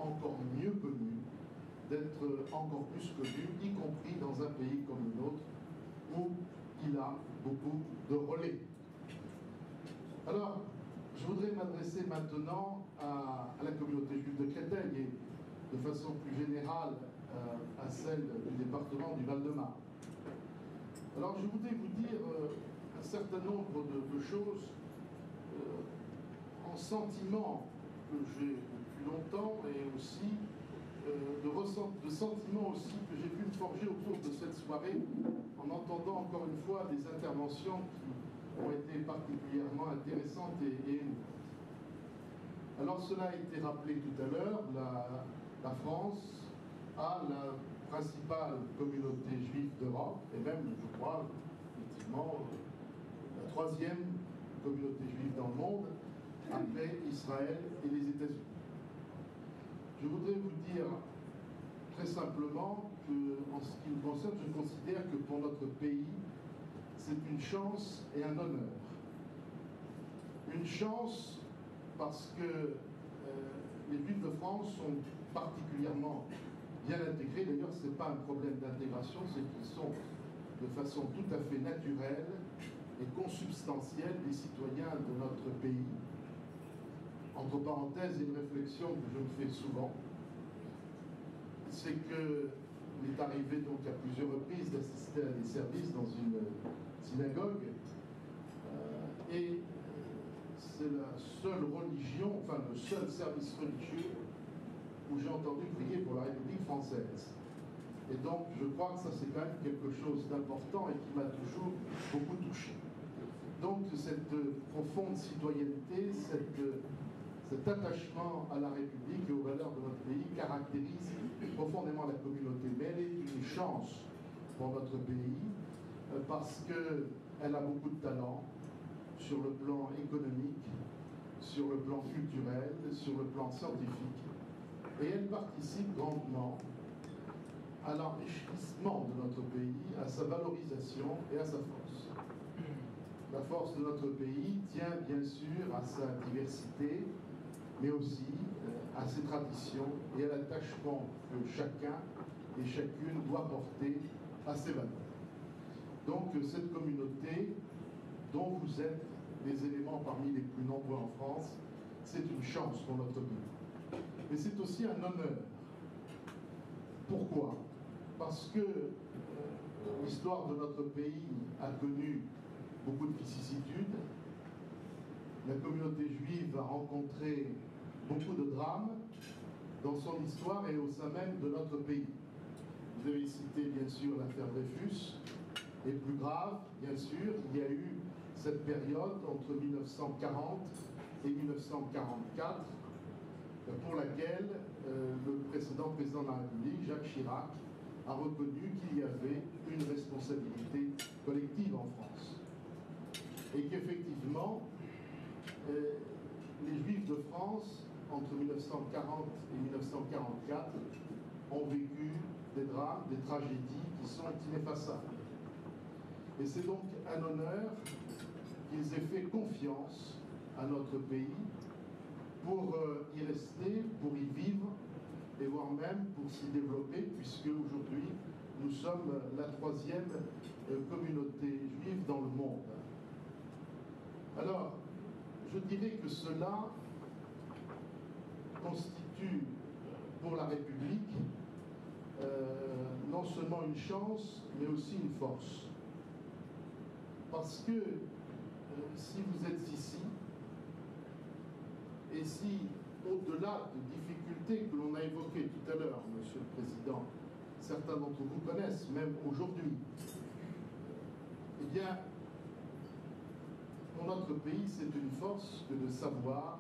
encore mieux connu, d'être encore plus connu, y compris dans un pays comme le nôtre, où il a beaucoup de relais. Alors, je voudrais m'adresser maintenant à la communauté juive de Créteil et de façon plus générale à celle du département du Val-de-Marne. Alors, je voudrais vous dire un certain nombre de choses en sentiment que j'ai depuis longtemps et aussi de sentiments aussi que j'ai pu me forger autour de cette soirée en entendant encore une fois des interventions qui ont été particulièrement intéressantes et émouvantes. Alors cela a été rappelé tout à l'heure, la France a la principale communauté juive d'Europe et même, je crois, effectivement, la troisième communauté juive dans le monde, après Israël et les États-Unis. Je voudrais vous dire très simplement que, en ce qui me concerne, je considère que pour notre pays, c'est une chance et un honneur. Une chance parce que les Juifs de France sont particulièrement bien intégrés. D'ailleurs, ce n'est pas un problème d'intégration, c'est qu'ils sont de façon tout à fait naturelle et consubstantielle des citoyens de notre pays. Entre parenthèses, une réflexion que je me fais souvent, c'est que il est arrivé donc à plusieurs reprises d'assister à des services dans une synagogue et c'est la seule religion, enfin le seul service religieux où j'ai entendu prier pour la République française. Et donc je crois que ça c'est quand même quelque chose d'important et qui m'a toujours beaucoup touché. Donc cette profonde citoyenneté, cet attachement à la République et aux valeurs de notre pays caractérise profondément la communauté. Mais elle est une chance pour notre pays parce qu'elle a beaucoup de talent sur le plan économique, sur le plan culturel, sur le plan scientifique. Et elle participe grandement à l'enrichissement de notre pays, à sa valorisation et à sa force. La force de notre pays tient bien sûr à sa diversité, mais aussi à ses traditions et à l'attachement que chacun et chacune doit porter à ses valeurs. Donc cette communauté dont vous êtes des éléments parmi les plus nombreux en France, c'est une chance pour notre pays. Mais c'est aussi un honneur. Pourquoi? Parce que l'histoire de notre pays a connu beaucoup de vicissitudes. La communauté juive a rencontré beaucoup de drames dans son histoire et au sein même de notre pays. Vous avez cité bien sûr l'affaire Dreyfus, et plus grave, bien sûr, il y a eu cette période entre 1940 et 1944 pour laquelle le précédent président de la République, Jacques Chirac, a reconnu qu'il y avait une responsabilité collective en France. Et qu'effectivement, les Juifs de France, entre 1940 et 1944, ont vécu des drames, des tragédies qui sont ineffaçables. Et c'est donc un honneur qu'ils aient fait confiance à notre pays pour y rester, pour y vivre, et voire même pour s'y développer, puisque aujourd'hui, nous sommes la troisième communauté juive dans le monde. Alors, je dirais que cela constitue pour la République non seulement une chance, mais aussi une force. Parce que si vous êtes ici, et si, au-delà de difficultés que l'on a évoquées tout à l'heure, Monsieur le Président, certains d'entre vous connaissent, même aujourd'hui, eh bien, pour notre pays, c'est une force que de savoir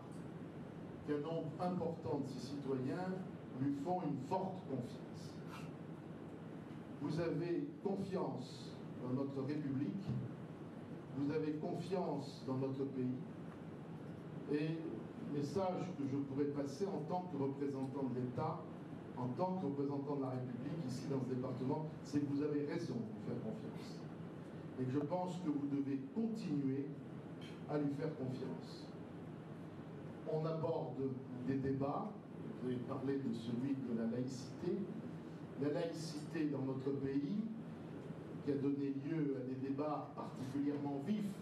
qu'un nombre important de ses citoyens lui font une forte confiance. Vous avez confiance dans notre République, vous avez confiance dans notre pays, et le message que je pourrais passer en tant que représentant de l'État, en tant que représentant de la République ici dans ce département, c'est que vous avez raison de lui faire confiance. Et que je pense que vous devez continuer à lui faire confiance. On aborde des débats, vous vais parler de celui de la laïcité. La laïcité dans notre pays, qui a donné lieu à des débats particulièrement vifs.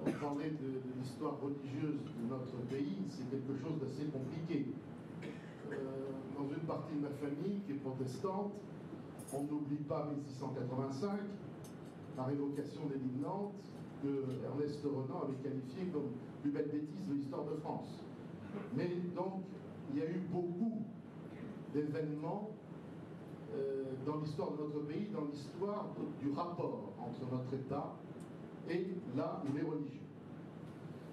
On parlait de l'histoire religieuse de notre pays, c'est quelque chose d'assez compliqué. Dans une partie de ma famille qui est protestante, on n'oublie pas 1685, la révocation des Lides Nantes, que Ernest Renan avait qualifié comme plus belle bêtise de l'histoire de France. Mais donc, il y a eu beaucoup d'événements dans l'histoire de notre pays, dans l'histoire du rapport entre notre État et là où les religions.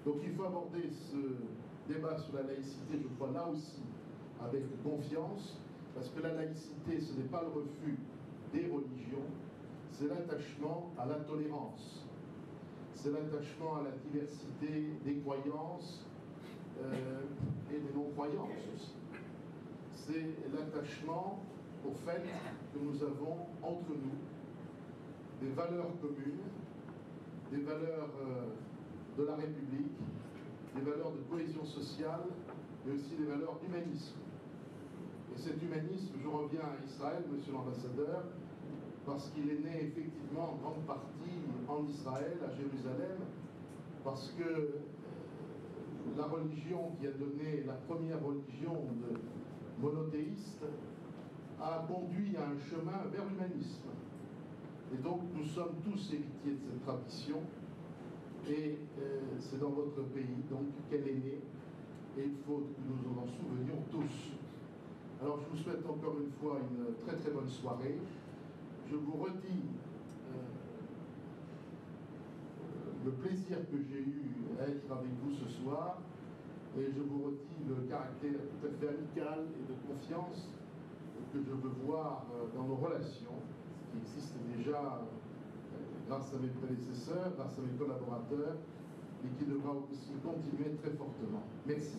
Donc il faut aborder ce débat sur la laïcité, je crois, là aussi, avec confiance, parce que la laïcité, ce n'est pas le refus des religions, c'est l'attachement à la tolérance, c'est l'attachement à la diversité des croyances et des non-croyances aussi. C'est l'attachement au fait que nous avons entre nous des valeurs communes, des valeurs de la République, des valeurs de cohésion sociale, mais aussi des valeurs d'humanisme. Et cet humanisme, je reviens à Israël, monsieur l'ambassadeur, parce qu'il est né effectivement en grande partie en Israël, à Jérusalem, parce que la religion qui a donné la première religion monothéiste a conduit à un chemin vers l'humanisme. Et donc nous sommes tous héritiers de cette tradition, et c'est dans votre pays donc qu'elle est née, et il faut que nous nous en souvenions tous. Alors je vous souhaite encore une fois une très très bonne soirée. Je vous redis le plaisir que j'ai eu à être avec vous ce soir, et je vous redis le caractère tout à fait amical et de confiance que je veux voir dans nos relations, qui existent déjà grâce à mes prédécesseurs, grâce à mes collaborateurs, et qui devra aussi continuer très fortement. Merci.